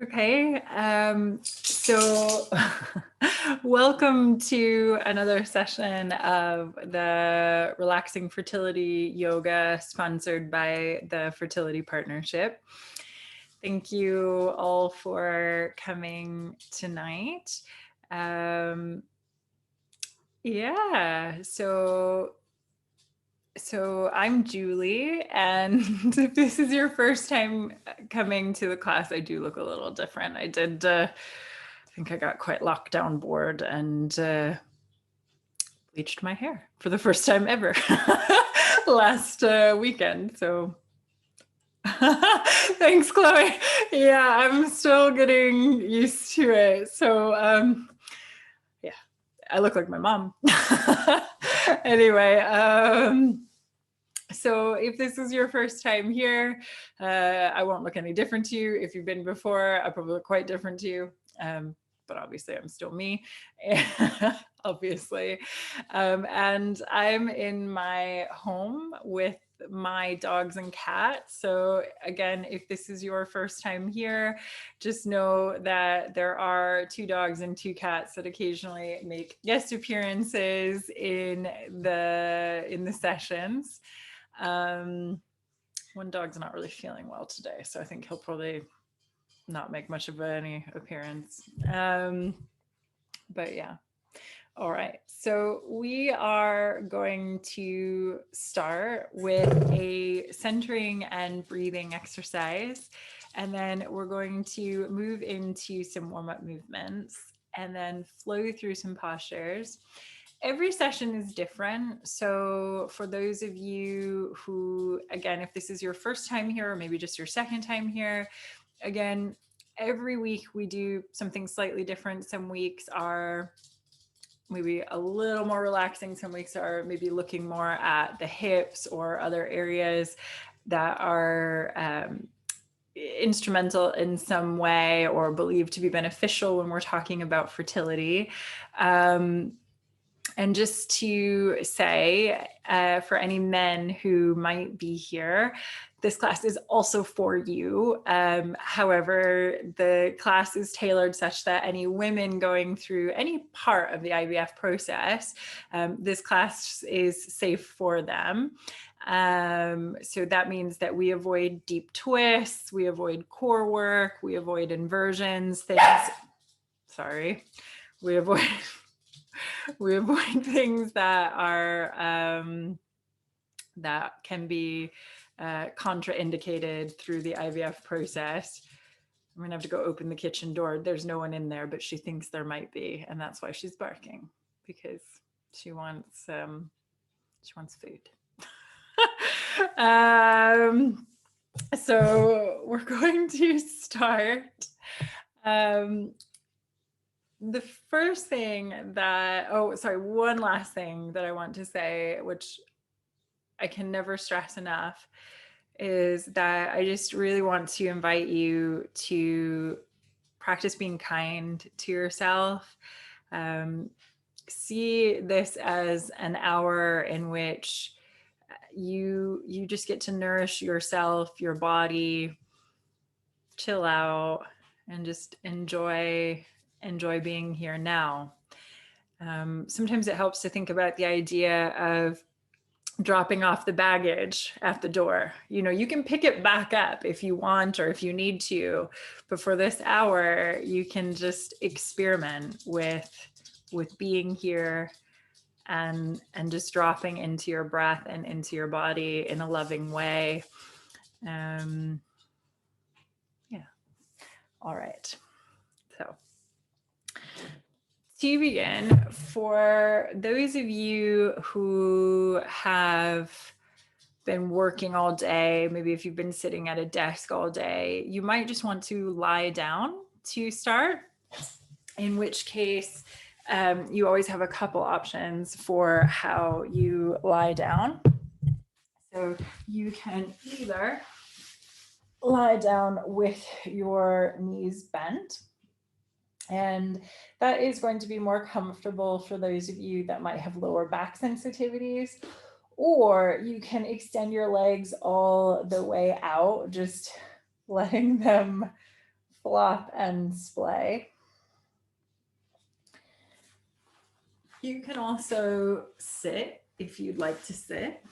Okay, so welcome to another session of the Relaxing Fertility Yoga sponsored by the Fertility Partnership. Thank you all for coming tonight. Yeah, so I'm Julie, and if this is your first time coming to the class, I do look a little different. I think I got quite lockdown bored and bleached my hair for the first time ever last weekend. So thanks, Chloe. Yeah, I'm still getting used to it. So yeah, I look like my mom. Anyway, so if this is your first time here, I won't look any different to you. If you've been before, I probably look quite different to you. But obviously I'm still me, obviously. And I'm in my home with my dogs and cats. So again, if this is your first time here, just know that there are 2 dogs and 2 cats that occasionally make guest appearances in the sessions. One dog's not really feeling well today, so I think he'll probably not make much of any appearance. But yeah. All right, so we are going to start with a centering and breathing exercise, and then we're going to move into some warm-up movements and then flow through some postures. Every session is different. So for those of you who, again, if this is your first time here or maybe just your second time here, again, every week we do something slightly different. Some weeks are maybe a little more relaxing. Some weeks are maybe looking more at the hips or other areas that are instrumental in some way or believed to be beneficial when we're talking about fertility. And just to say, for any men who might be here, this class is also for you. However, the class is tailored such that any women going through any part of the IVF process, this class is safe for them. So that means that we avoid deep twists, we avoid core work, we avoid inversions, things, sorry, we avoid things that are that can be contraindicated through the IVF process. I'm gonna have to go open the kitchen door. There's no one in there, but she thinks there might be, and that's why she's barking, because she wants food. So we're going to start. The first thing that, one last thing that I want to say, which I can never stress enough, is that I just really want to invite you to practice being kind to yourself. See this as an hour in which you just get to nourish yourself, your body, chill out, and just enjoy being here now. Sometimes it helps to think about the idea of dropping off the baggage at the door. You know, you can pick it back up if you want or if you need to, but for this hour, you can just experiment with being here and just dropping into your breath and into your body in a loving way. Yeah. All right. So to begin, for those of you who have been working all day, maybe if you've been sitting at a desk all day, you might just want to lie down to start, in which case you always have a couple options for how you lie down. So you can either lie down with your knees bent, and that is going to be more comfortable for those of you that might have lower back sensitivities. Or you can extend your legs all the way out, just letting them flop and splay. You can also sit if you'd like to sit.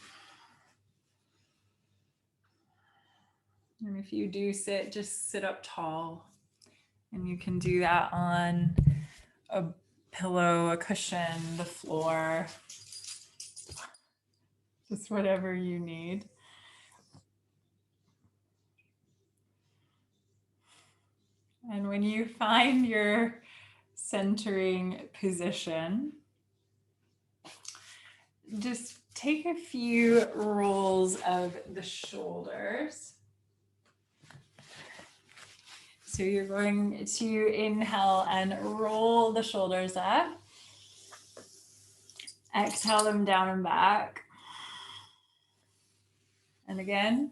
And if you do sit, just sit up tall. And you can do that on a pillow, a cushion, the floor, just whatever you need. And when you find your centering position, just take a few rolls of the shoulders. So you're going to inhale and roll the shoulders up. Exhale them down and back. And again.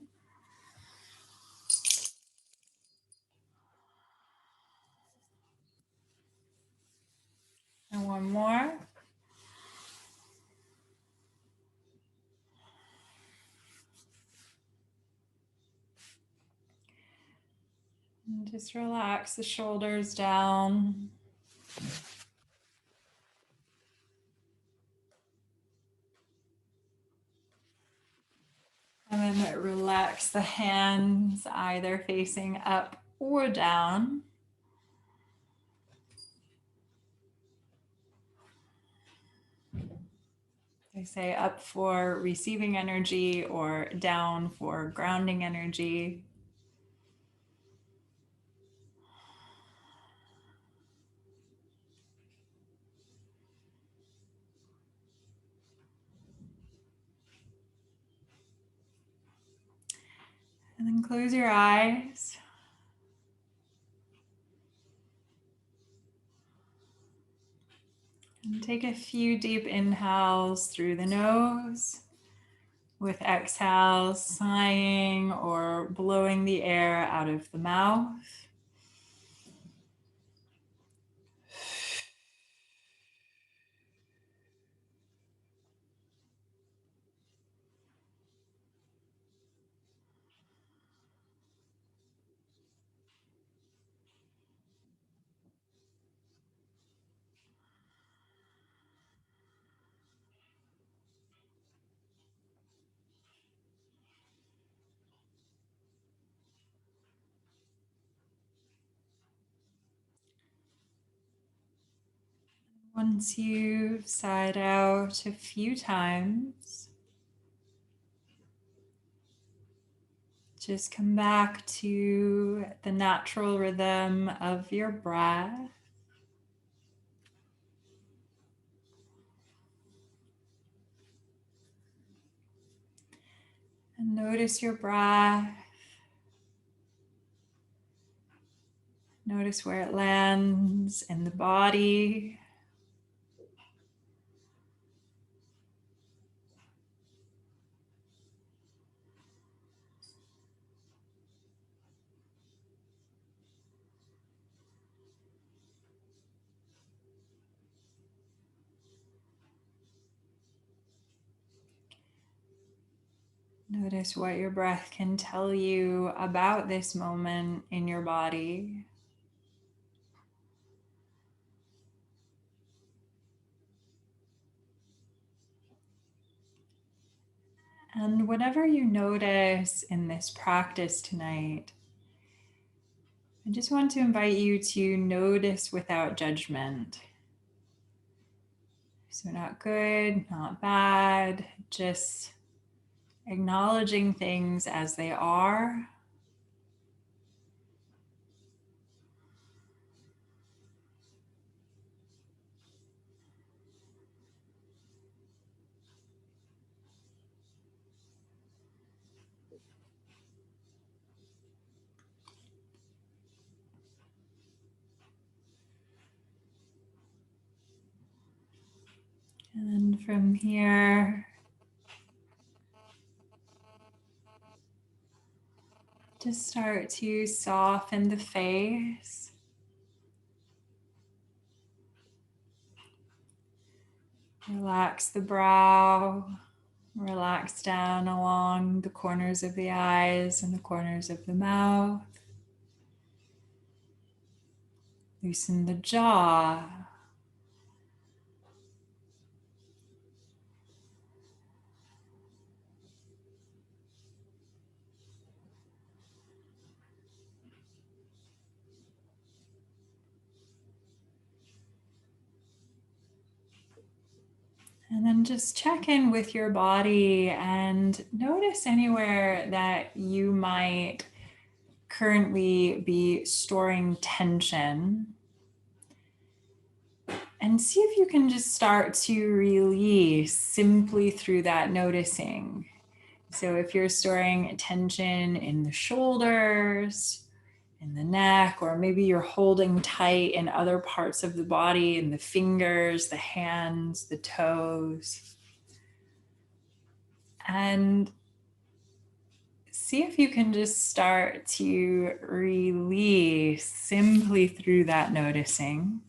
And one more. And just relax the shoulders down. And then relax the hands, either facing up or down. They say up for receiving energy or down for grounding energy. And then close your eyes. And take a few deep inhales through the nose, with exhales sighing or blowing the air out of the mouth. Once you've sighed out a few times, just come back to the natural rhythm of your breath. And notice your breath. Notice where it lands in the body. Notice what your breath can tell you about this moment in your body. And whatever you notice in this practice tonight, I just want to invite you to notice without judgment. So not good, not bad, just acknowledging things as they are. And from here, just start to soften the face. Relax the brow, relax down along the corners of the eyes and the corners of the mouth. Loosen the jaw. And then just check in with your body and notice anywhere that you might currently be storing tension. And see if you can just start to release simply through that noticing. So if you're storing tension in the shoulders, in the neck, or maybe you're holding tight in other parts of the body, in the fingers, the hands, the toes. And see if you can just start to release simply through that noticing.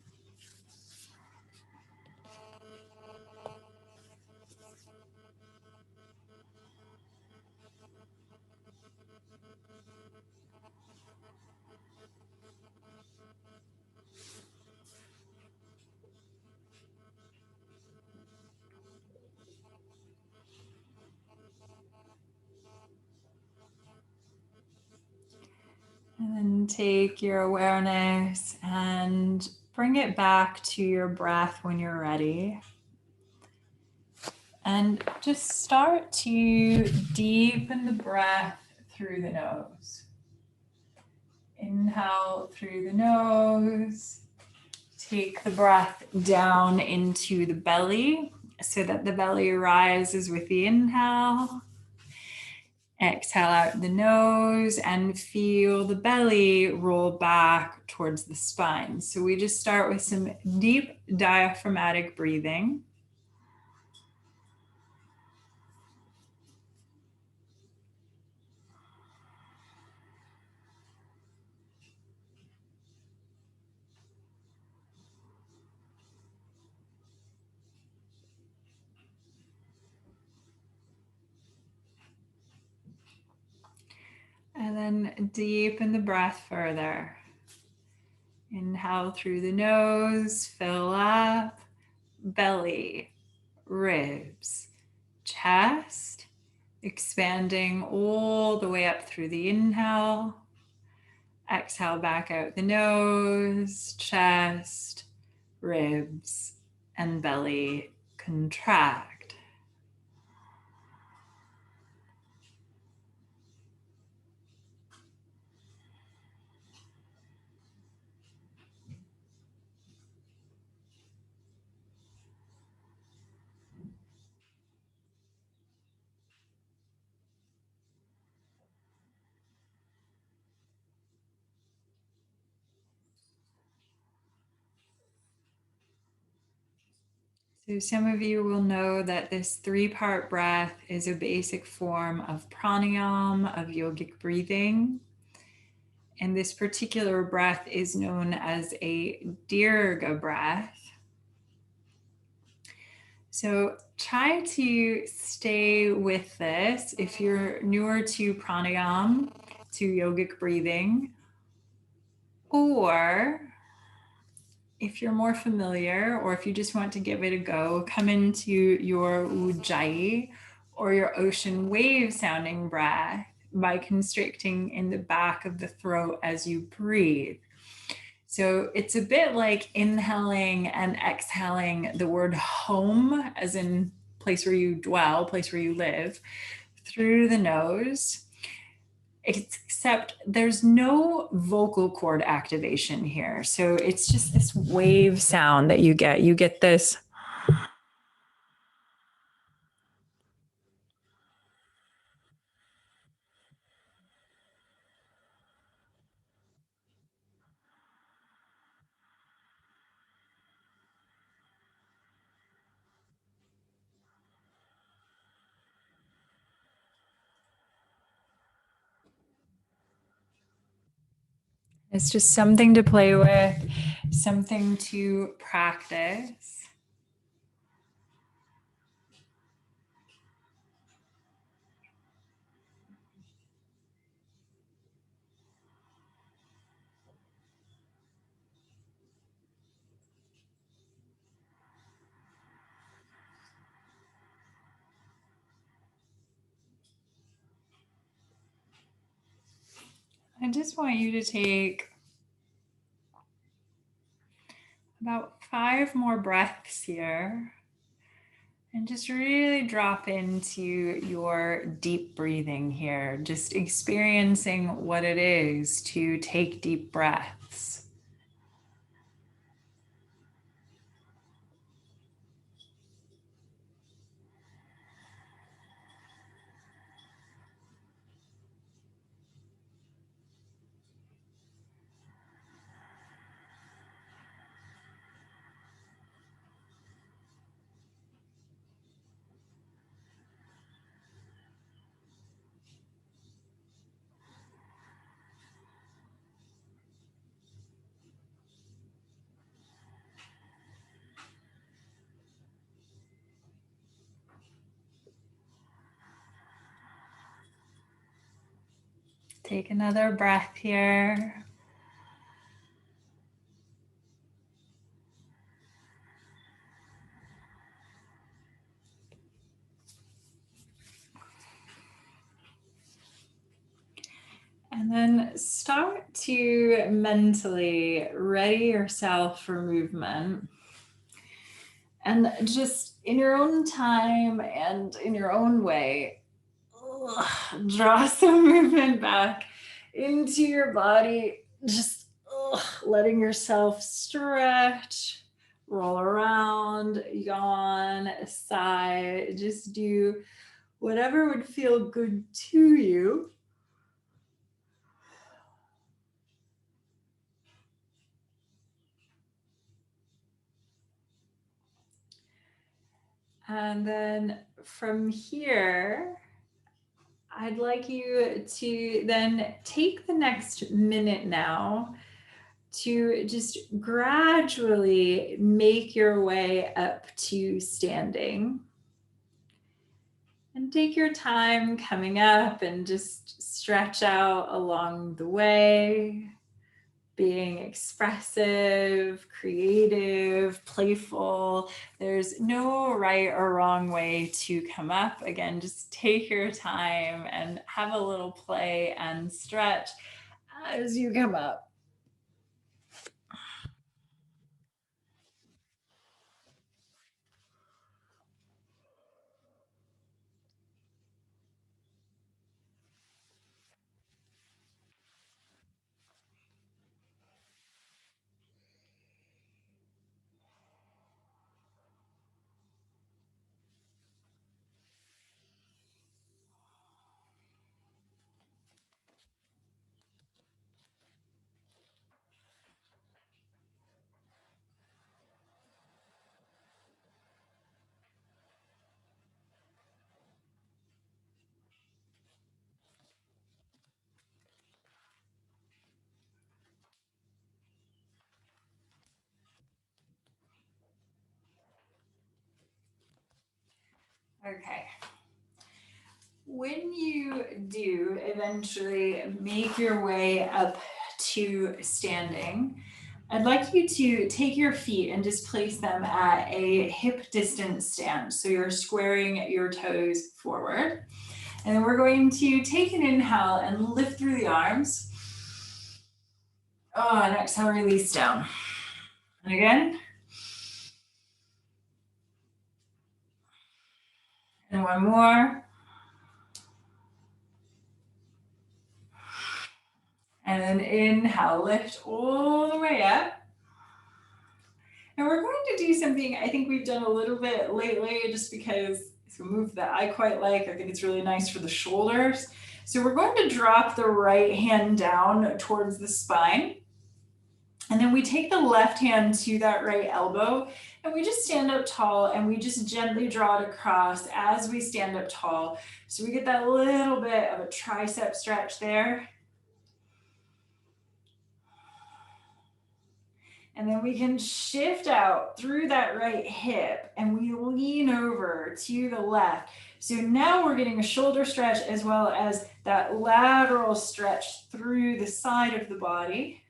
And then take your awareness and bring it back to your breath when you're ready. And just start to deepen the breath through the nose. Inhale through the nose. Take the breath down into the belly so that the belly rises with the inhale. Exhale out the nose and feel the belly roll back towards the spine. So we just start with some deep diaphragmatic breathing. And then deepen the breath further. Inhale through the nose, fill up, belly, ribs, chest, expanding all the way up through the inhale. Exhale back out the nose, chest, ribs, and belly contract. So some of you will know that this 3-part breath is a basic form of pranayama, of yogic breathing. And this particular breath is known as a dirgha breath. So try to stay with this if you're newer to pranayama, to yogic breathing, or if you're more familiar, or if you just want to give it a go, come into your ujjayi or your ocean wave sounding breath by constricting in the back of the throat as you breathe. So it's a bit like inhaling and exhaling the word home, as in place where you dwell, place where you live, through the nose. Except there's no vocal cord activation here. So it's just this wave sound that you get. You get this. It's just something to play with, something to practice. just want you to take about 5 more breaths here and just really drop into your deep breathing here, just experiencing what it is to take deep breaths. Take another breath here. And then start to mentally ready yourself for movement. And just in your own time and in your own way, draw some movement back into your body. Just letting yourself stretch, roll around, yawn, sigh. Just do whatever would feel good to you. And then from here, I'd like you to then take the next minute now to just gradually make your way up to standing. And take your time coming up and just stretch out along the way, being expressive, creative, playful. There's no right or wrong way to come up. Again, just take your time and have a little play and stretch as you come up. Okay. When you do eventually make your way up to standing, I'd like you to take your feet and just place them at a hip distance stance. So you're squaring your toes forward. And then we're going to take an inhale and lift through the arms. Oh, and exhale, release down. And again. And one more. And then inhale, lift all the way up. And we're going to do something I think we've done a little bit lately just because it's a move that I quite like. I think it's really nice for the shoulders. So we're going to drop the right hand down towards the spine. And then we take the left hand to that right elbow and we just stand up tall and we just gently draw it across as we stand up tall. So we get that little bit of a tricep stretch there. And then we can shift out through that right hip and we lean over to the left. So now we're getting a shoulder stretch as well as that lateral stretch through the side of the body.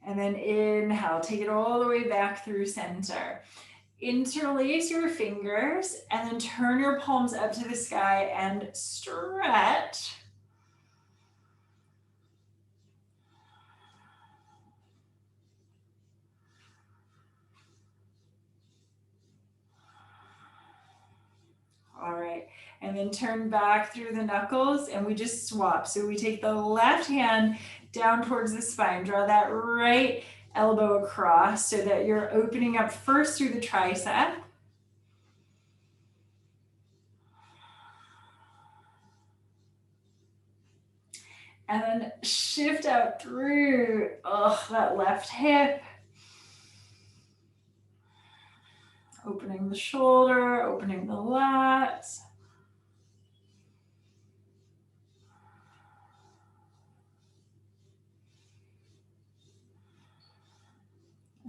And then inhale, take it all the way back through center. interlace your fingers and then turn your palms up to the sky and stretch. All right, and then turn back through the knuckles and we just swap. So we take the left hand down towards the spine, draw that right elbow across so that you're opening up first through the tricep. And then shift out through that left hip. Opening the shoulder, opening the lats.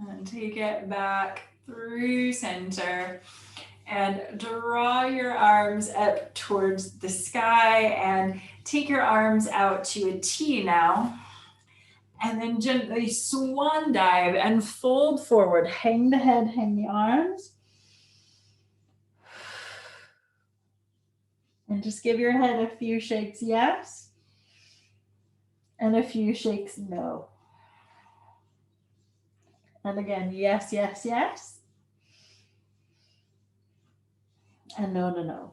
And take it back through center. And draw your arms up towards the sky and take your arms out to a T now. And then gently swan dive and fold forward. Hang the head, hang the arms. And just give your head a few shakes, yes. And a few shakes, no. And again, yes, yes, yes. And no, no, no.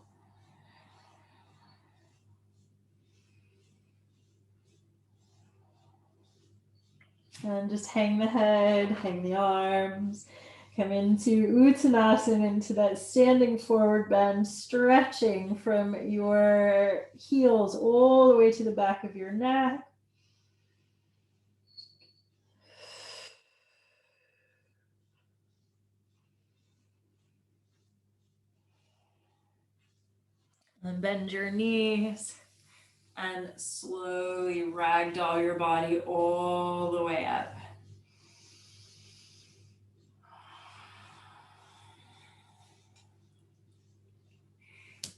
And just hang the head, hang the arms. Come into Uttanasana, into that standing forward bend, stretching from your heels all the way to the back of your neck. And bend your knees and slowly ragdoll your body all the way up.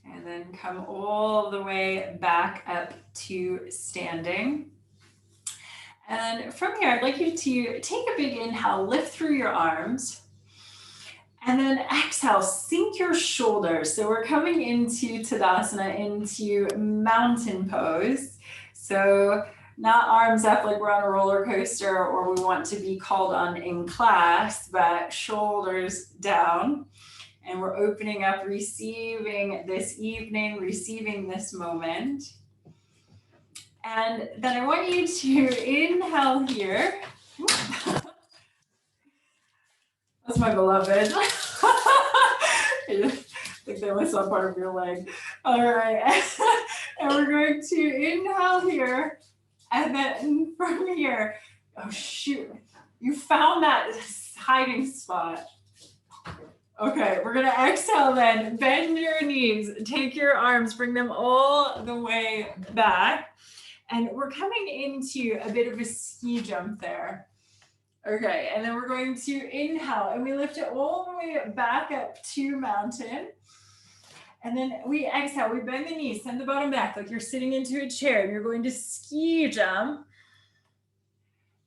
And then come all the way back up to standing. And from here, I'd like you to take a big inhale, lift through your arms. And then exhale, sink your shoulders. So we're coming into Tadasana, into mountain pose. So not arms up like we're on a roller coaster or we want to be called on in class, but shoulders down. And we're opening up, receiving this evening, receiving this moment. And then I want you to inhale here. That's my beloved. I think that was some part of your leg. All right. And we're going to inhale here. And then from here, oh shoot, you found that hiding spot. Okay, we're gonna exhale then. Bend your knees, take your arms, bring them all the way back. And we're coming into a bit of a ski jump there. Okay, and then we're going to inhale and we lift it all the way back up to mountain. And then we exhale, we bend the knees, send the bottom back like you're sitting into a chair and you're going to ski jump.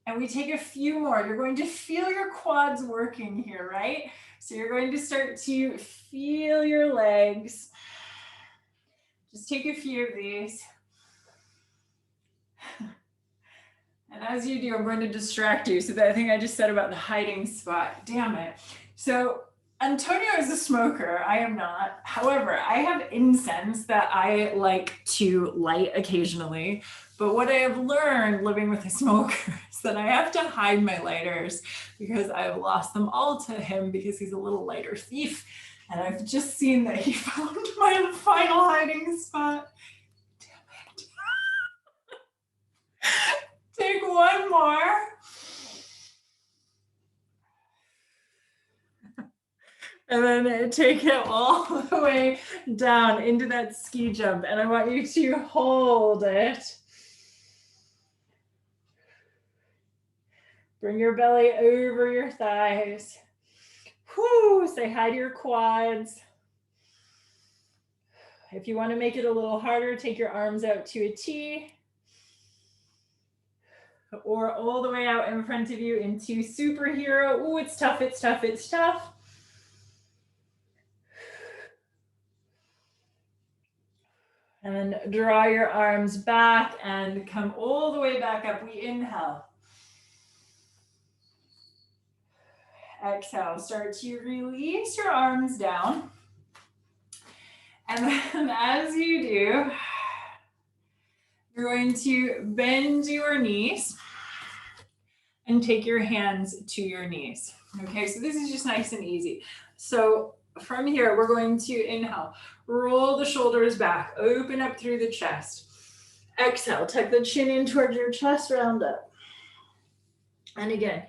And we take a few more. You're going to feel your quads working here, right? So you're going to start to feel your legs. Just take a few of these. And as you do, I'm going to distract you. So that thing I just said about the hiding spot, damn it. So Antonio is a smoker. I am not. However, I have incense that I like to light occasionally. But what I have learned living with a smoker is that I have to hide my lighters because I've lost them all to him because he's a little lighter thief. And I've just seen that he found my final hiding spot. Damn it. Take one more. And then take it all the way down into that ski jump. And I want you to hold it. Bring your belly over your thighs. Whoo, say hi to your quads. If you want to make it a little harder, take your arms out to a T. Or all the way out in front of you into superhero. Ooh, it's tough, it's tough, it's tough. And then draw your arms back and come all the way back up. We inhale. Exhale, start to release your arms down. And then as you do, you're going to bend your knees and take your hands to your knees. Okay, so this is just nice and easy. So from here, we're going to inhale, roll the shoulders back, open up through the chest. Exhale, tuck the chin in towards your chest, round up. And again,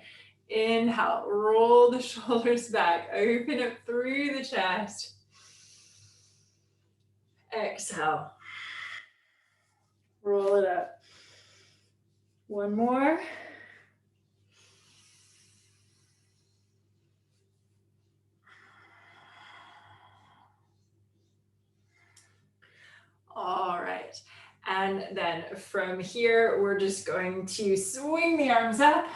inhale, roll the shoulders back, open up through the chest. Exhale, roll it up. One more. All right. And then from here, we're just going to swing the arms up.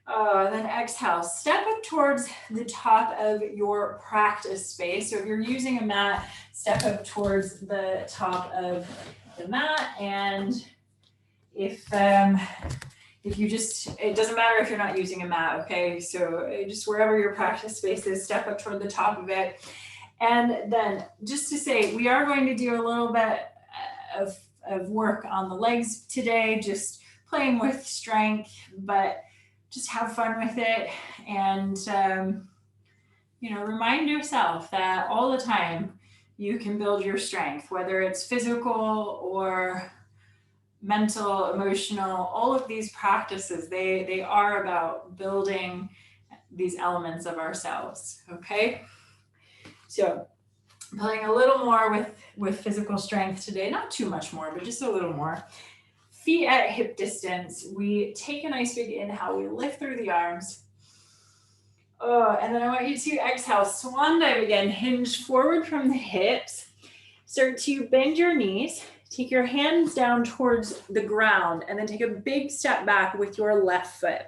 And then exhale, step up towards the top of your practice space. So if you're using a mat, step up towards the top of the mat. And if you just, it doesn't matter if you're not using a mat, okay? So just wherever your practice space is, step up toward the top of it. And then just to say, we are going to do a little bit of work on the legs today, just playing with strength, but just have fun with it. And, remind yourself that all the time you can build your strength, whether it's physical or mental, emotional, all of these practices, they are about building these elements of ourselves, okay? So playing a little more with physical strength today, not too much more, but just a little more. Feet at hip distance. We take a nice big inhale, we lift through the arms. And then I want you to exhale, swan dive again, hinge forward from the hips. Start to bend your knees, take your hands down towards the ground, and then take a big step back with your left foot.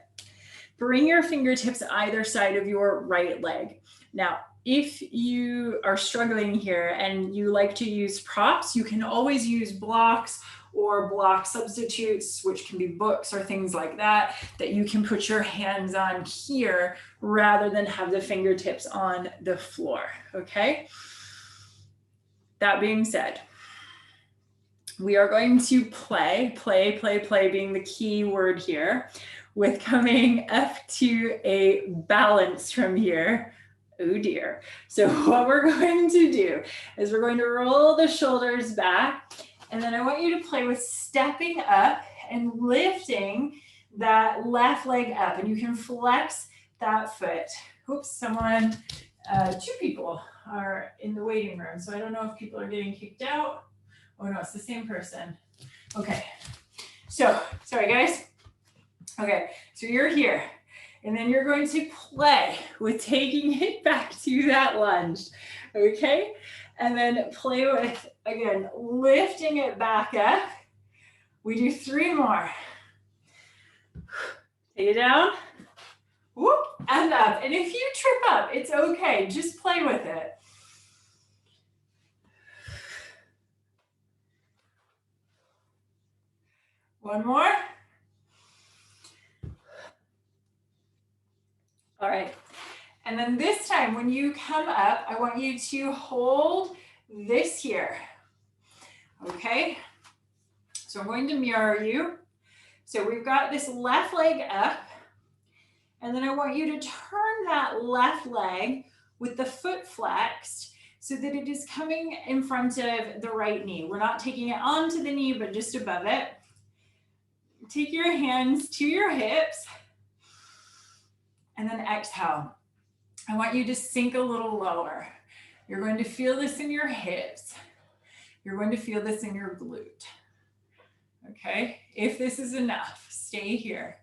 Bring your fingertips either side of your right leg. Now, if you are struggling here and you like to use props, you can always use blocks or block substitutes, which can be books or things like that, that you can put your hands on here rather than have the fingertips on the floor, okay? That being said, we are going to play being the key word here, with coming up to a balance from here. Oh dear. So what we're going to do is we're going to roll the shoulders back, and then I want you to play with stepping up and lifting that left leg up, and you can flex that foot. Oops, two people are in the waiting room, so I don't know if people are getting kicked out. Oh no, it's the same person. Okay, so sorry guys. Okay, so you're here. And then you're going to play with taking it back to that lunge, okay? And then play with, again, lifting it back up. We do 3 more. Take it down, whoop, and up. And if you trip up, it's okay, just play with it. One more. All right, and then this time when you come up, I want you to hold this here, okay? So I'm going to mirror you. So we've got this left leg up, and then I want you to turn that left leg with the foot flexed so that it is coming in front of the right knee. We're not taking it onto the knee, but just above it. Take your hands to your hips, and then exhale. I want you to sink a little lower. You're going to feel this in your hips. You're going to feel this in your glute. Okay, if this is enough, stay here.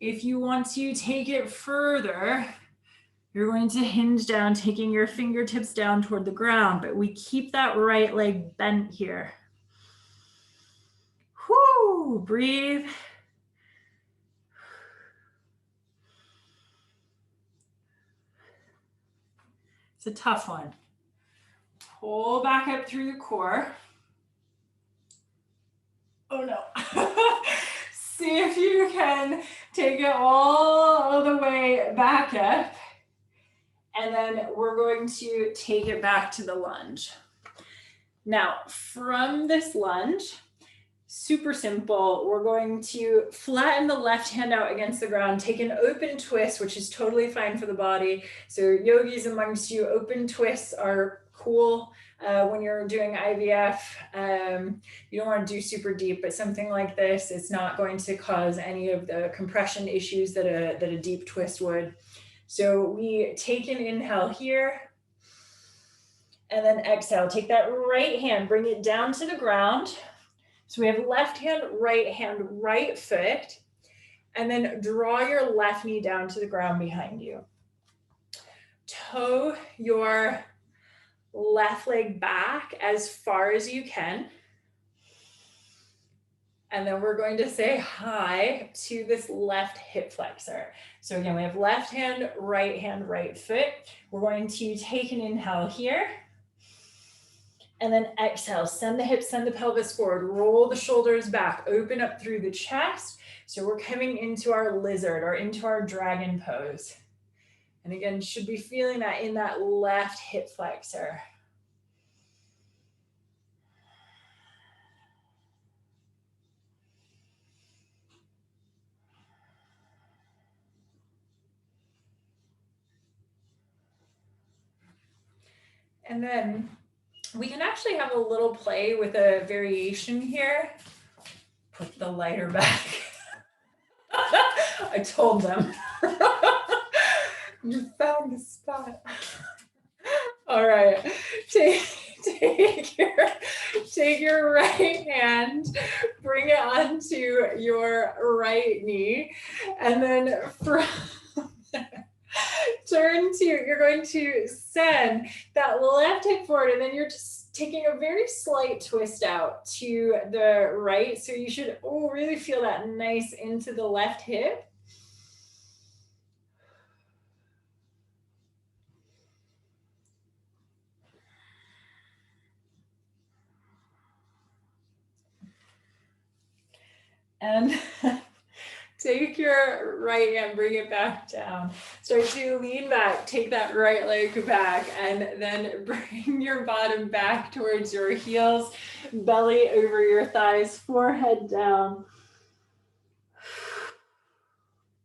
If you want to take it further, you're going to hinge down, taking your fingertips down toward the ground, but we keep that right leg bent here. Whoo, breathe. It's a tough one. pull back up through the core. Oh no. See if you can take it all the way back up. And then we're going to take it back to the lunge. Now, from this lunge, super simple, we're going to flatten the left hand out against the ground, take an open twist, which is totally fine for the body. So yogis amongst you, open twists are cool. When you're doing IVF, you don't want to do super deep, but something like this, it's not going to cause any of the compression issues that a deep twist would. So we take an inhale here, and then exhale. Take that right hand, bring it down to the ground. So we have left hand, right foot, and then draw your left knee down to the ground behind you. Toe your left leg back as far as you can. And then we're going to say hi to this left hip flexor. So again, we have left hand, right foot. We're going to take an inhale here. And then exhale, send the hips, send the pelvis forward, roll the shoulders back, open up through the chest. So we're coming into our lizard or into our dragon pose. And again, should be feeling that in that left hip flexor. And then we can actually have a little play with a variation here. Put the lighter back. I told them. You found the spot. All right. Take your right hand, bring it onto your right knee, and then from you're going to send that left hip forward, and then you're just taking a very slight twist out to the right. So you should really feel that nice into the left hip. And take your right hand, bring it back down. Start to lean back, take that right leg back, and then bring your bottom back towards your heels, belly over your thighs, forehead down.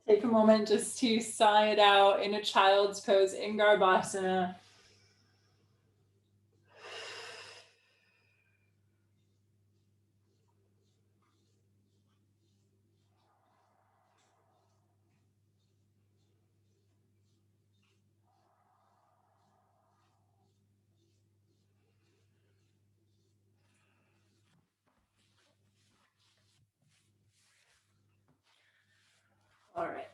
Take a moment just to sigh it out in a child's pose in Garbhasana. All right.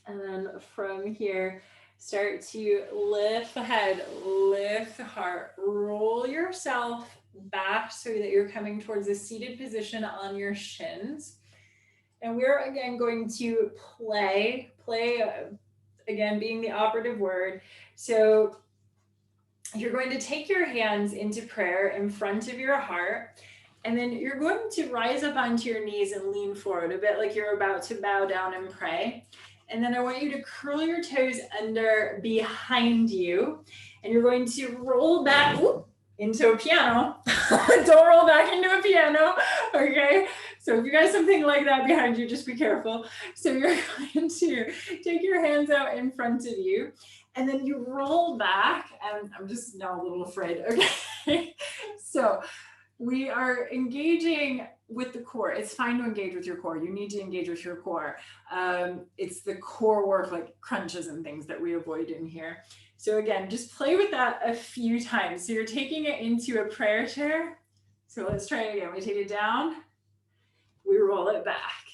And then from here, start to lift the head, lift the heart, roll yourself back so that you're coming towards a seated position on your shins. And we're again going to play again being the operative word. So you're going to take your hands into prayer in front of your heart. And then you're going to rise up onto your knees and lean forward a bit like you're about to bow down and pray. And then I want you to curl your toes under behind you. And you're going to roll back into a piano. Don't roll back into a piano, okay? So if you got something like that behind you, just be careful. So you're going to take your hands out in front of you. And then you roll back, and I'm just now a little afraid, okay? So we are engaging with the core. It's fine to engage with your core. You need to engage with your core. It's the core work like crunches and things that we avoid in here. So again, just play with that a few times. So you're taking it into a prayer chair. So let's try it again. We take it down, we roll it back.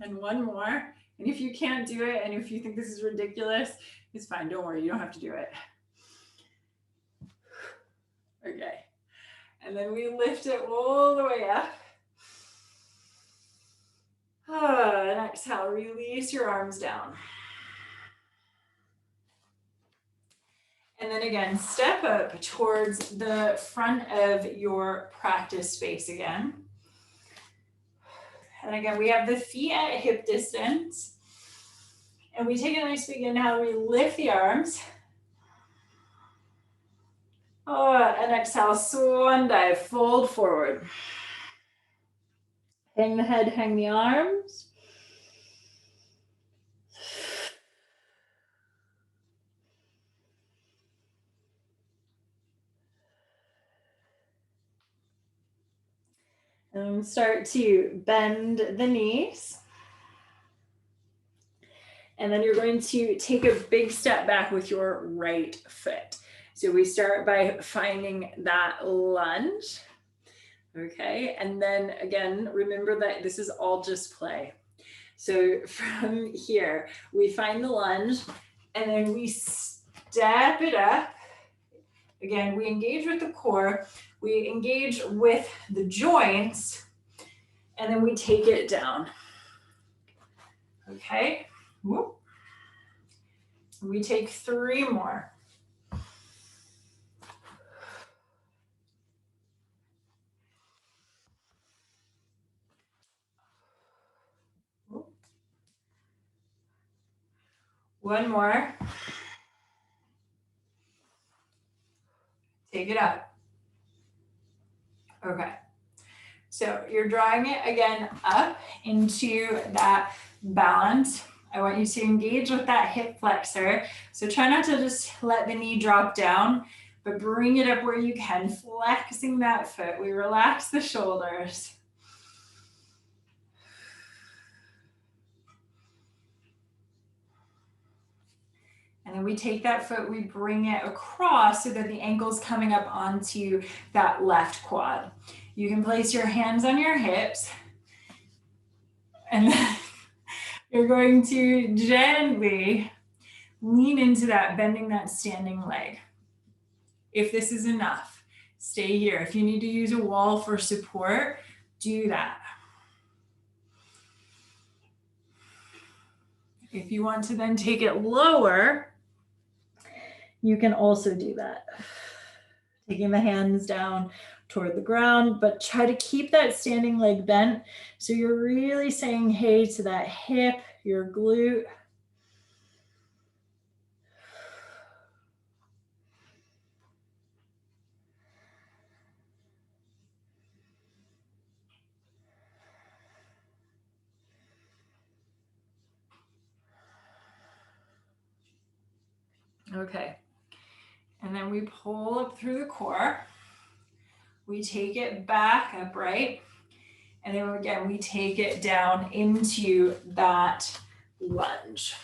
And one more. And if you can't do it, and if you think this is ridiculous, it's fine. Don't worry, you don't have to do it. Okay. And then we lift it all the way up. And exhale, release your arms down. And then again, step up towards the front of your practice space again. And again, we have the feet at hip distance. And we take a nice big inhale, we lift the arms. Oh, and exhale, swan dive, fold forward. Hang the head, hang the arms. And start to bend the knees. And then you're going to take a big step back with your right foot. So we start by finding that lunge. Okay, and then again, remember that this is all just play. So from here, we find the lunge and then we step it up. Again, we engage with the core, we engage with the joints, and then we take it down. Okay, whoop. We take 3 more. Whoop. 1 more. Take it up. Okay. So you're drawing it again up into that balance. I want you to engage with that hip flexor. So try not to just let the knee drop down, but bring it up where you can, flexing that foot. We relax the shoulders. And then we take that foot, we bring it across so that the ankle's coming up onto that left quad. You can place your hands on your hips, and then you're going to gently lean into that, bending that standing leg. If this is enough, stay here. If you need to use a wall for support, do that. If you want to then take it lower, you can also do that. Taking the hands down toward the ground, but try to keep that standing leg bent. So you're really saying hey to that hip, your glute. Okay. And then we pull up through the core. We take it back upright. And then again, we take it down into that lunge.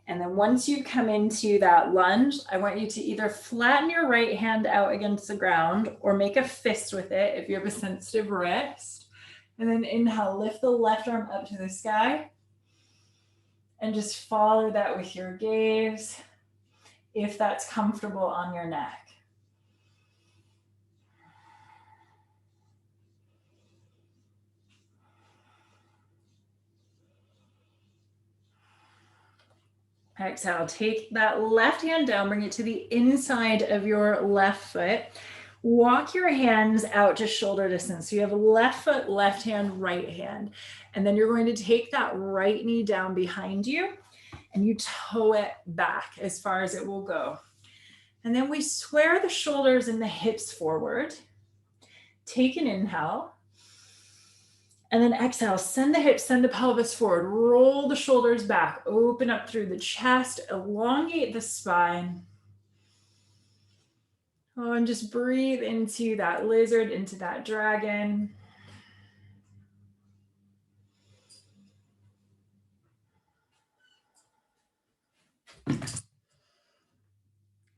And then once you come into that lunge, I want you to either flatten your right hand out against the ground or make a fist with it if you have a sensitive wrist. And then inhale, lift the left arm up to the sky. And just follow that with your gaze, if that's comfortable on your neck. Exhale, take that left hand down, bring it to the inside of your left foot. Walk your hands out to shoulder distance. So you have left foot, left hand, right hand. And then you're going to take that right knee down behind you and you toe it back as far as it will go. And then we square the shoulders and the hips forward. Take an inhale. And then exhale, send the hips, send the pelvis forward, roll the shoulders back, open up through the chest, elongate the spine. Oh, and just breathe into that lizard, into that dragon.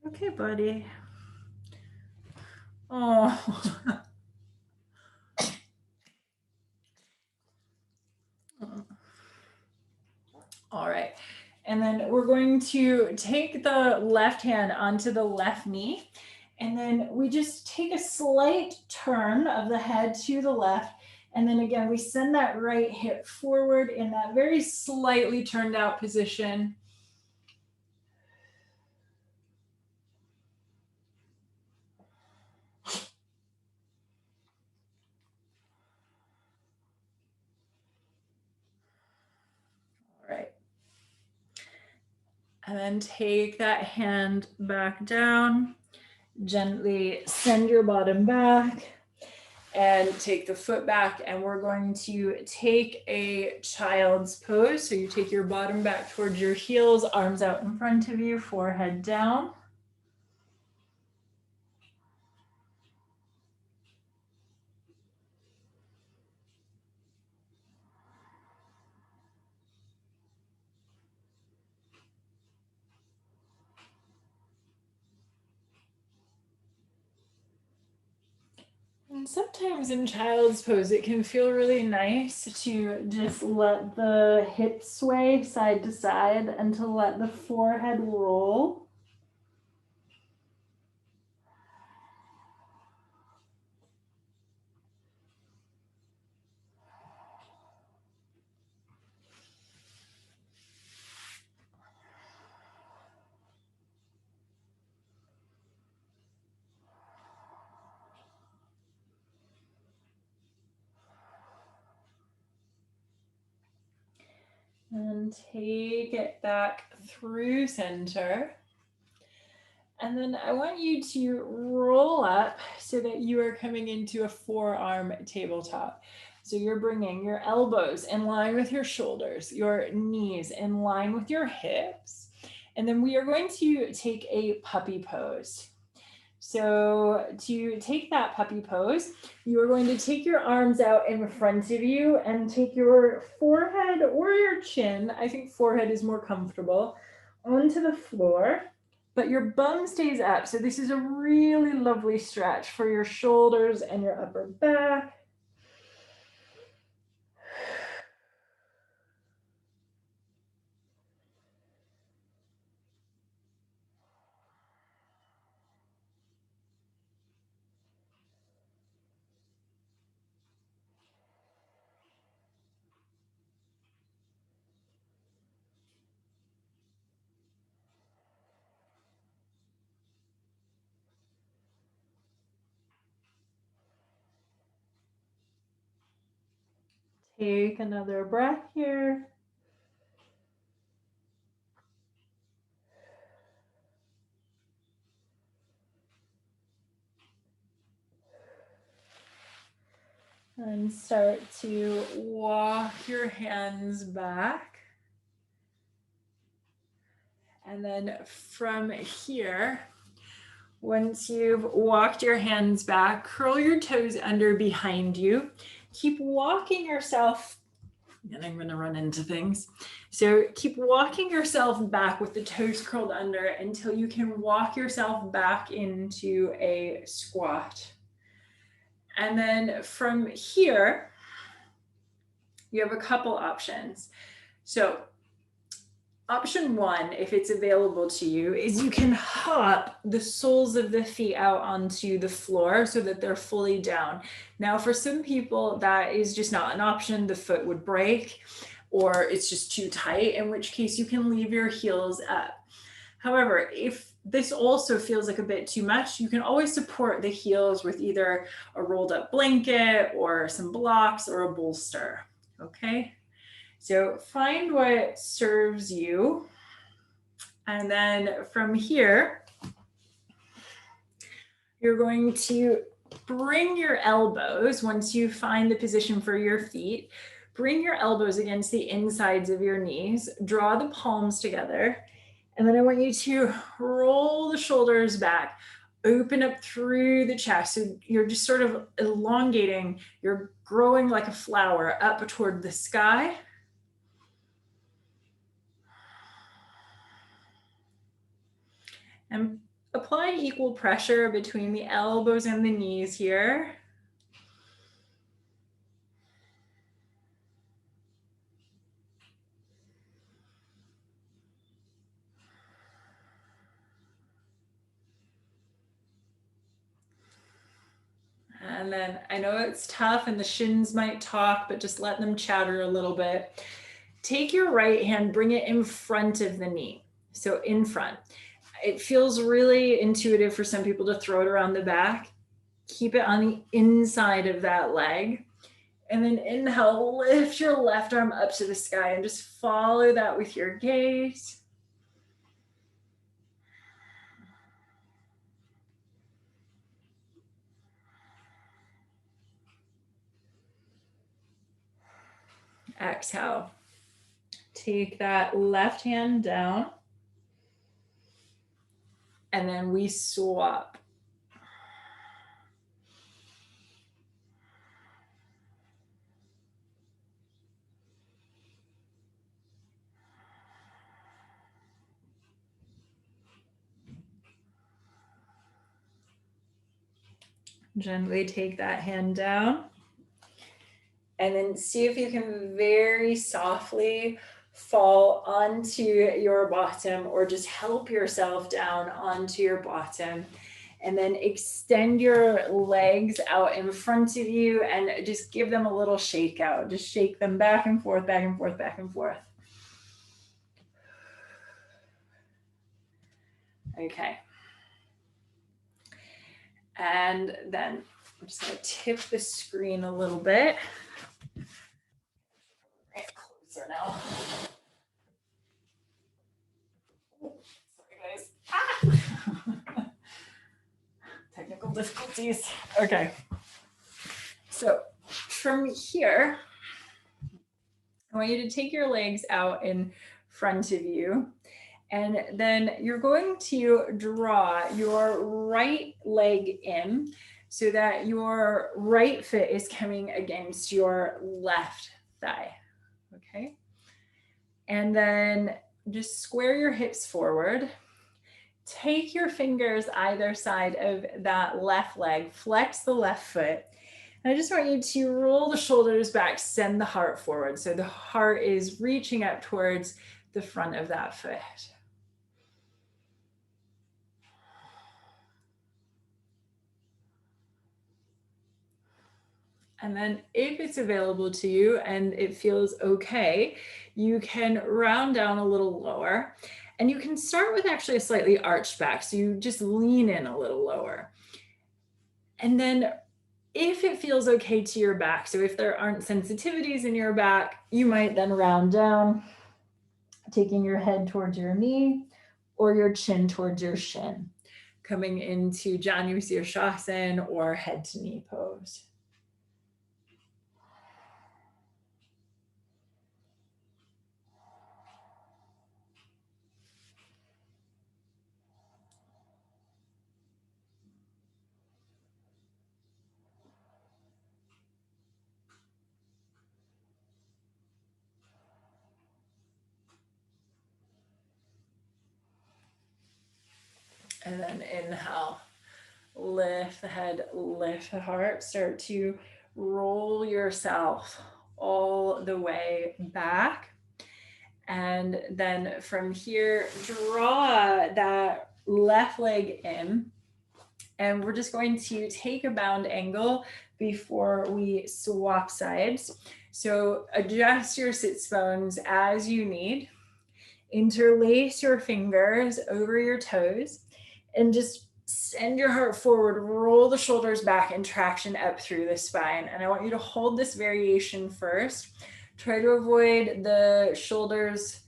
Okay, buddy. Oh. All right. And then we're going to take the left hand onto the left knee. And then we just take a slight turn of the head to the left. And then again, we send that right hip forward in that very slightly turned out position. And then take that hand back down. Gently send your bottom back and take the foot back, and we're going to take a child's pose. So you take your bottom back towards your heels, arms out in front of you, forehead down. And sometimes in child's pose, it can feel really nice to just let the hips sway side to side and to let the forehead roll. And take it back through center. And then I want you to roll up so that you are coming into a forearm tabletop. So you're bringing your elbows in line with your shoulders, your knees in line with your hips. And then we are going to take a puppy pose. So to take that puppy pose, you are going to take your arms out in front of you and take your forehead or your chin, I think forehead is more comfortable, onto the floor, but your bum stays up. So this is a really lovely stretch for your shoulders and your upper back. Take another breath here. And start to walk your hands back. And then from here, once you've walked your hands back, curl your toes under behind you. Keep walking yourself, and I'm going to run into things. So keep walking yourself back with the toes curled under until you can walk yourself back into a squat. And then from here, you have a couple options. So option one, if it's available to you, is you can hop the soles of the feet out onto the floor so that they're fully down. Now, for some people, that is just not an option. The foot would break or it's just too tight, in which case you can leave your heels up. However, if this also feels like a bit too much, you can always support the heels with either a rolled up blanket or some blocks or a bolster, okay? So find what serves you. And then from here, you're going to bring your elbows, once you find the position for your feet, bring your elbows against the insides of your knees, draw the palms together. And then I want you to roll the shoulders back, open up through the chest. So you're just sort of elongating, you're growing like a flower up toward the sky. And apply equal pressure between the elbows and the knees here. And then I know it's tough and the shins might talk, but just let them chatter a little bit. Take your right hand, bring it in front of the knee. So in front. It feels really intuitive for some people to throw it around the back. Keep it on the inside of that leg. And then inhale, lift your left arm up to the sky and just follow that with your gaze. Exhale. Take that left hand down. And then we swap. Gently take that hand down. And then see if you can very softly fall onto your bottom, or just help yourself down onto your bottom. And then extend your legs out in front of you and just give them a little shake out. Just shake them back and forth, back and forth, back and forth. Okay. And then I'm just going to tip the screen a little bit. Right, closer now. Sorry, guys. Ah! Technical difficulties. Okay. So from here, I want you to take your legs out in front of you. And then you're going to draw your right leg in so that your right foot is coming against your left thigh. Okay. And then just square your hips forward. Take your fingers either side of that left leg, flex the left foot. And I just want you to roll the shoulders back, send the heart forward. So the heart is reaching up towards the front of that foot. And then if it's available to you and it feels okay, you can round down a little lower. And you can start with actually a slightly arched back. So you just lean in a little lower. And then if it feels okay to your back, so if there aren't sensitivities in your back, you might then round down, taking your head towards your knee or your chin towards your shin, coming into Janu Sirsasana or head to knee pose. And then inhale, lift the head, lift the heart, start to roll yourself all the way back. And then from here, draw that left leg in. And we're just going to take a bound angle before we swap sides. So adjust your sits bones as you need. Interlace your fingers over your toes and just send your heart forward, roll the shoulders back and traction up through the spine. And I want you to hold this variation first. Try to avoid the shoulders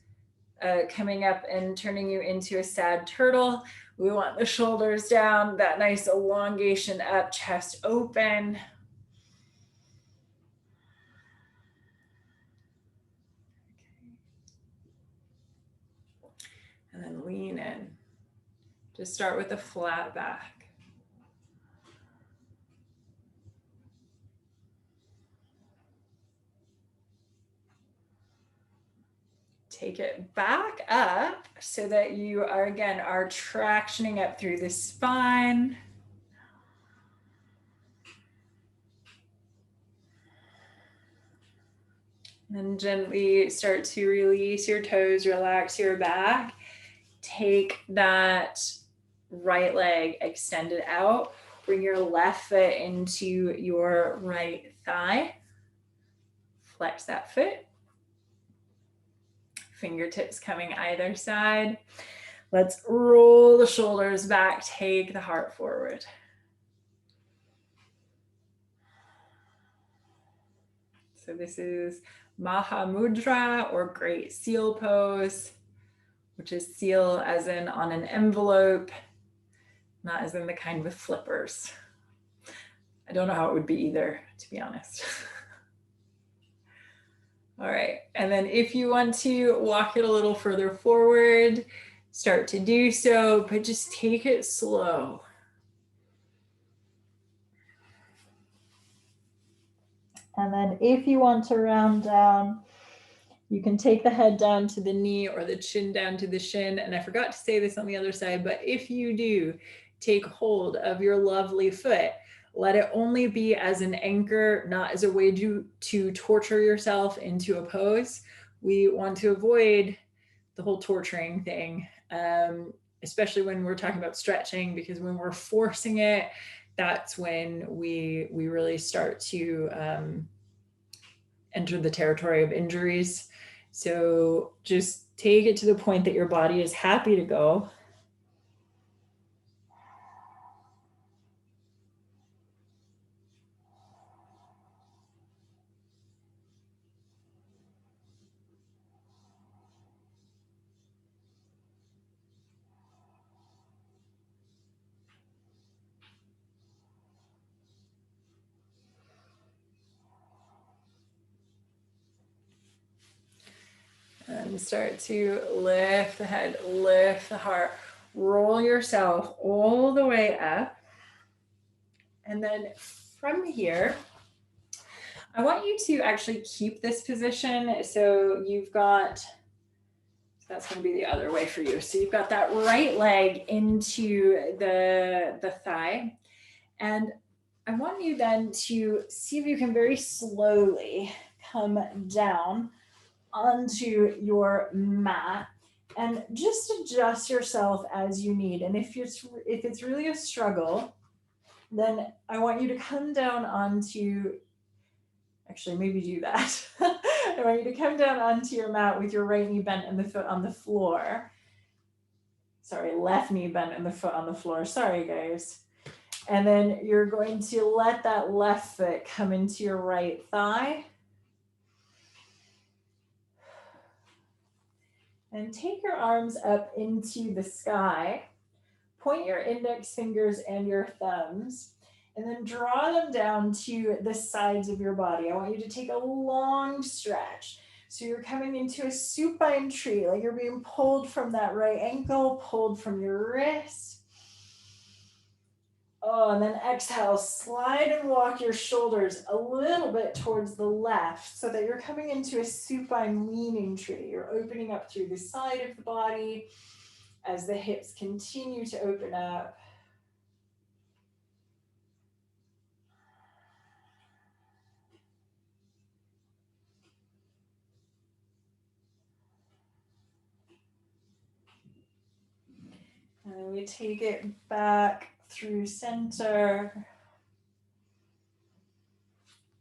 coming up and turning you into a sad turtle. We want the shoulders down, that nice elongation up, chest open. And then lean in. Just start with a flat back. Take it back up so that you are, again, are tractioning up through the spine. And gently start to release your toes, relax your back. Take that right leg, extend it out. Bring your left foot into your right thigh. Flex that foot. Fingertips coming either side. Let's roll the shoulders back, take the heart forward. So this is Maha Mudra or Great Seal Pose, which is seal as in on an envelope, not as in the kind with flippers. I don't know how it would be either, to be honest. All right, and then if you want to walk it a little further forward, start to do so, but just take it slow. And then if you want to round down, you can take the head down to the knee or the chin down to the shin. And I forgot to say this on the other side, but if you do take hold of your lovely foot, let it only be as an anchor, not as a way to torture yourself into a pose. We want to avoid the whole torturing thing, especially when we're talking about stretching, because when we're forcing it, that's when we really start to enter the territory of injuries. So just take it to the point that your body is happy to go. And start to lift the head, lift the heart, roll yourself all the way up. And then from here, I want you to actually keep this position. So you've got, that's going to be the other way for you. So you've got that right leg into the thigh. And I want you then to see if you can very slowly come down onto your mat and just adjust yourself as you need. And if it's really a struggle, then I want you to come down onto, actually maybe do that. I want you to come down onto your mat with your right knee bent and the foot on the floor. Sorry, left knee bent and the foot on the floor. Sorry, guys. And then you're going to let that left foot come into your right thigh. And take your arms up into the sky. Point your index fingers and your thumbs, and then draw them down to the sides of your body. I want you to take a long stretch. So you're coming into a supine tree, like you're being pulled from that right ankle, pulled from your wrist. Oh, and then exhale, slide and walk your shoulders a little bit towards the left so that you're coming into a supine leaning tree. You're opening up through the side of the body as the hips continue to open up. And then we take it back through center.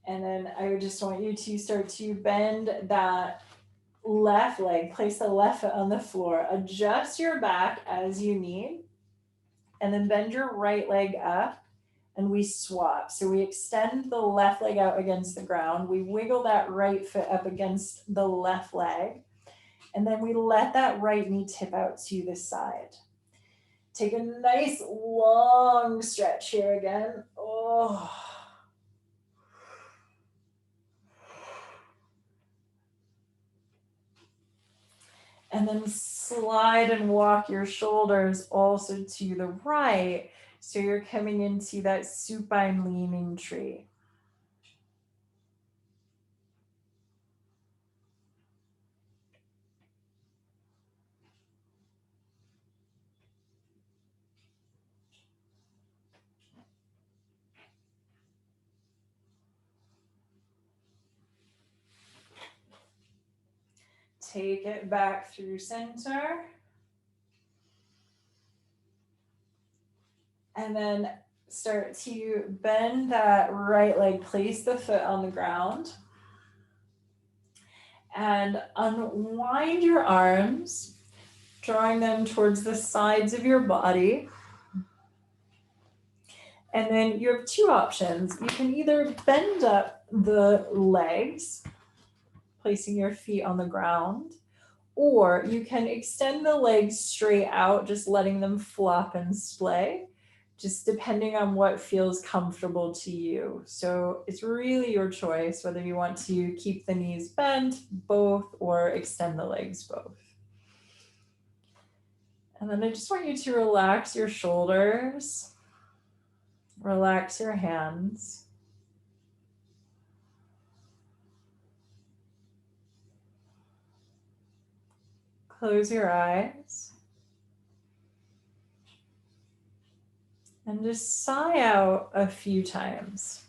And then I just want you to start to bend that left leg, place the left foot on the floor, adjust your back as you need, and then bend your right leg up and we swap. So we extend the left leg out against the ground, we wiggle that right foot up against the left leg, and then we let that right knee tip out to the side. Take a nice long stretch here again. Oh. And then slide and walk your shoulders also to the right. So you're coming into that supine leaning tree. Take it back through center. And then start to bend that right leg, place the foot on the ground. And unwind your arms, drawing them towards the sides of your body. And then you have two options. You can either bend up the legs, placing your feet on the ground, or you can extend the legs straight out, just letting them flop and splay. just depending on what feels comfortable to you. So it's really your choice whether you want to keep the knees bent, both, or extend the legs both. And then I just want you to relax your shoulders, relax your hands. Close your eyes. And just sigh out a few times.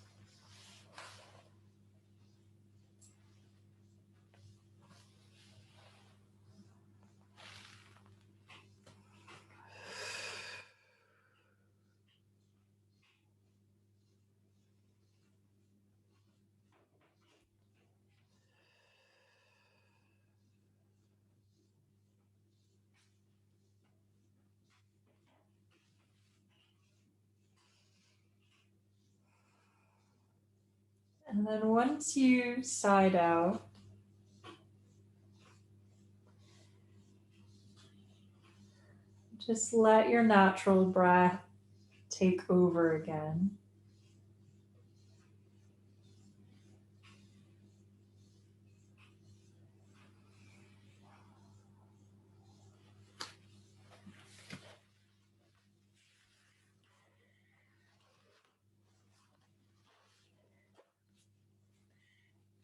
And then once you sighed out, just let your natural breath take over again.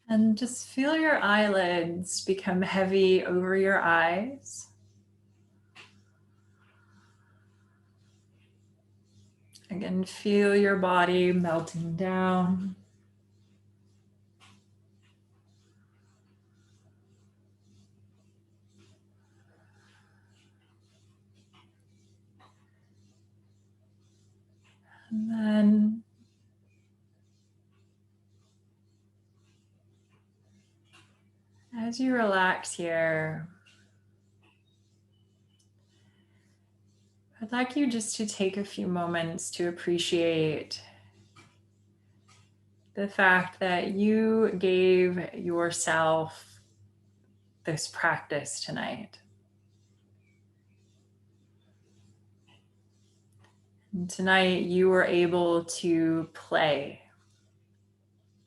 And just feel your eyelids become heavy over your eyes. Again, feel your body melting down. And then as you relax here, I'd like you just to take a few moments to appreciate the fact that you gave yourself this practice tonight. And tonight you were able to play,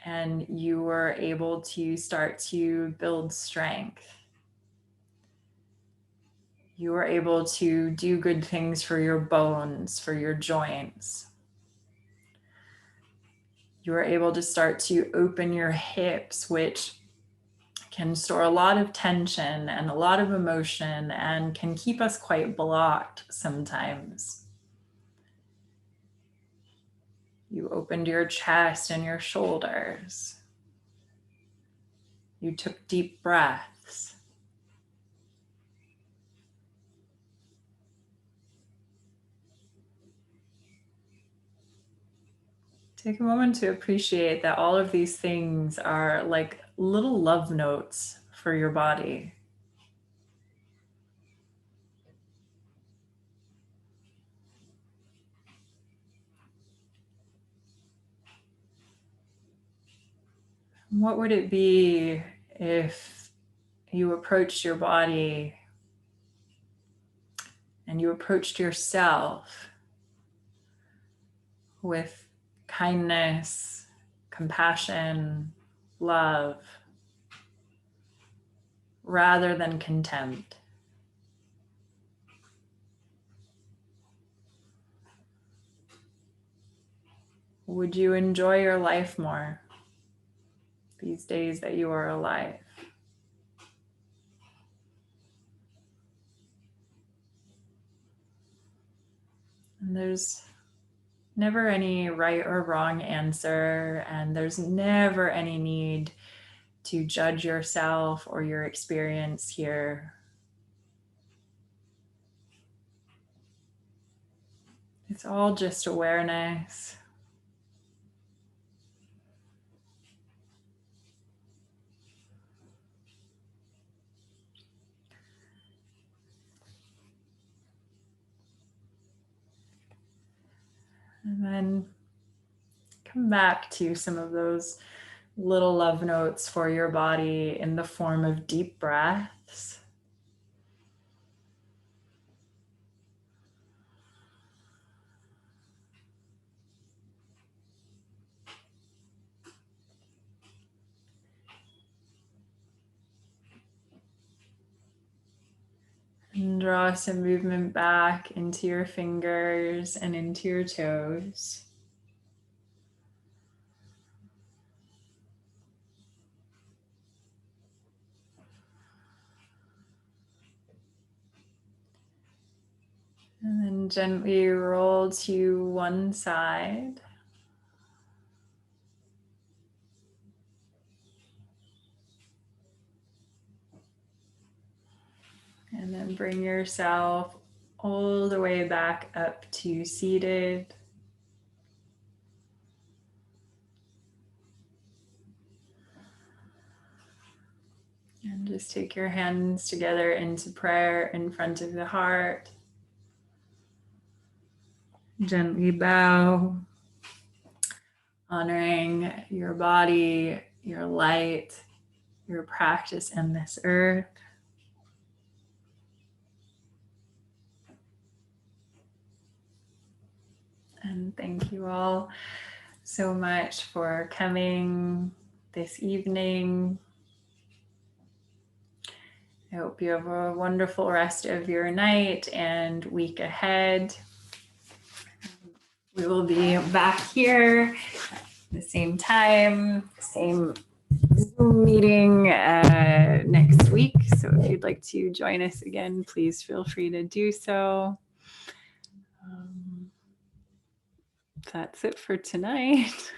and you were able to start to build strength. You were able to do good things for your bones, for your joints. You were able to start to open your hips, which can store a lot of tension and a lot of emotion and can keep us quite blocked sometimes. You opened your chest and your shoulders. You took deep breaths. Take a moment to appreciate that all of these things are like little love notes for your body. What would it be if you approached your body and you approached yourself with kindness, compassion, love, rather than contempt? Would you enjoy your life more these days that you are alive? And there's never any right or wrong answer, and there's never any need to judge yourself or your experience here. It's all just awareness. And then come back to some of those little love notes for your body in the form of deep breaths. draw some movement back into your fingers and into your toes. And then gently roll to one side. And then bring yourself all the way back up to seated. And just take your hands together into prayer in front of the heart. Gently bow, honoring your body, your light, your practice in this earth. And thank you all so much for coming this evening. I hope you have a wonderful rest of your night and week ahead. We will be back here at the same time, same Zoom meeting next week. So if you'd like to join us again, please feel free to do so. That's it for tonight.